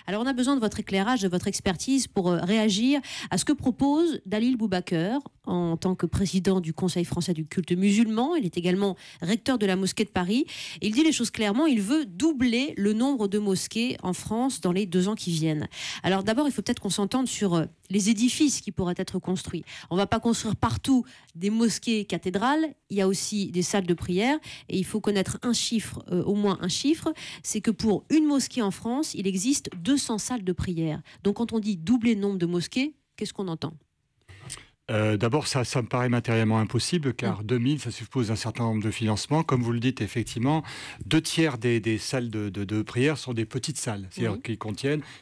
Alors on a besoin de votre éclairage, de votre expertise pour réagir à ce que propose Dalil Boubaker en tant que président du Conseil français du culte musulman. Il est également recteur de la mosquée de Paris. Il dit les choses clairement, il veut doubler le nombre de mosquées en France dans les 2 ans qui viennent. Alors d'abord, il faut peut-être qu'on s'entende sur les édifices qui pourraient être construits. On ne va pas construire partout des mosquées cathédrales, il y a aussi des salles de prière et il faut connaître un chiffre, au moins un chiffre, c'est que pour une mosquée en France, il existe 200 salles de prière. Donc quand on dit doubler le nombre de mosquées, qu'est-ce qu'on entend ? D'abord, ça me paraît matériellement impossible, car 2000, ça suppose un certain nombre de financements. Comme vous le dites, effectivement, 2/3 des salles de prière sont des petites salles, c'est-à-dire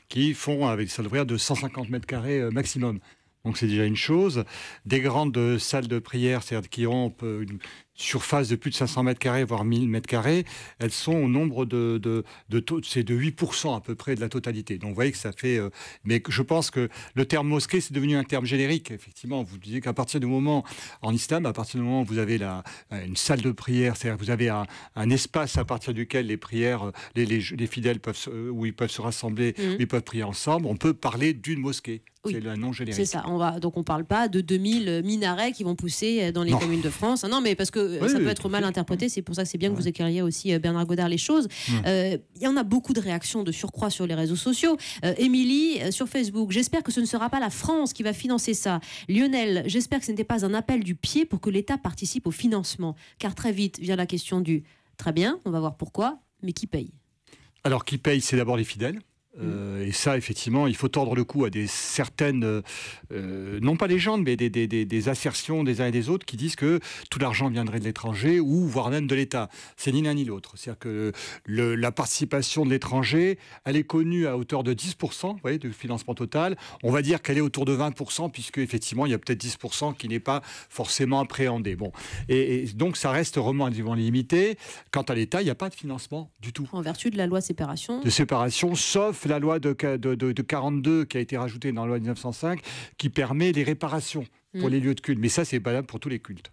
qui font, avec des salles de prière, de 150 mètres carrés maximum. Donc c'est déjà une chose. Des grandes salles de prière, c'est-à-dire qui ont une surface de plus de 500 mètres carrés, voire 1000 mètres carrés, elles sont au nombre c'est de 8% à peu près de la totalité. Donc vous voyez que ça fait... mais je pense que le terme mosquée, c'est devenu un terme générique. Effectivement, vous disiez qu'à partir du moment, en islam, à partir du moment où vous avez une salle de prière, c'est-à-dire que vous avez un espace à partir duquel les prières, les fidèles où ils peuvent se rassembler, où ils peuvent prier ensemble, on peut parler d'une mosquée. Oui. C'est le nom générique. C'est ça. Donc on ne parle pas de 2000 minarets qui vont pousser dans les communes de France. Non, mais parce que ça peut être mal interprété. C'est pour ça que c'est bien que vous éclairiez aussi, Bernard Godard, les choses. Il y en a beaucoup de réactions de surcroît sur les réseaux sociaux. Émilie, sur Facebook, j'espère que ce ne sera pas la France qui va financer ça. Lionel, j'espère que ce n'était pas un appel du pied pour que l'État participe au financement. Car très vite vient la question du « très bien, on va voir pourquoi, mais qui paye ?» Alors, qui paye, c'est d'abord les fidèles. Et ça, effectivement, il faut tordre le cou à certaines, non pas légendes, mais des assertions des uns et des autres qui disent que tout l'argent viendrait de l'étranger ou voire même de l'État. C'est ni l'un ni l'autre. C'est-à-dire que la participation de l'étranger, elle est connue à hauteur de 10%, vous voyez, de financement total. On va dire qu'elle est autour de 20%, puisque effectivement, il y a peut-être 10% qui n'est pas forcément appréhendé. Bon. Et donc, ça reste relativement limité. Quant à l'État, il n'y a pas de financement du tout. En vertu de la loi séparation. De séparation, sauf la loi de 42 qui a été rajoutée dans la loi de 1905 qui permet les réparations pour les lieux de culte. Mais ça, c'est valable pour tous les cultes.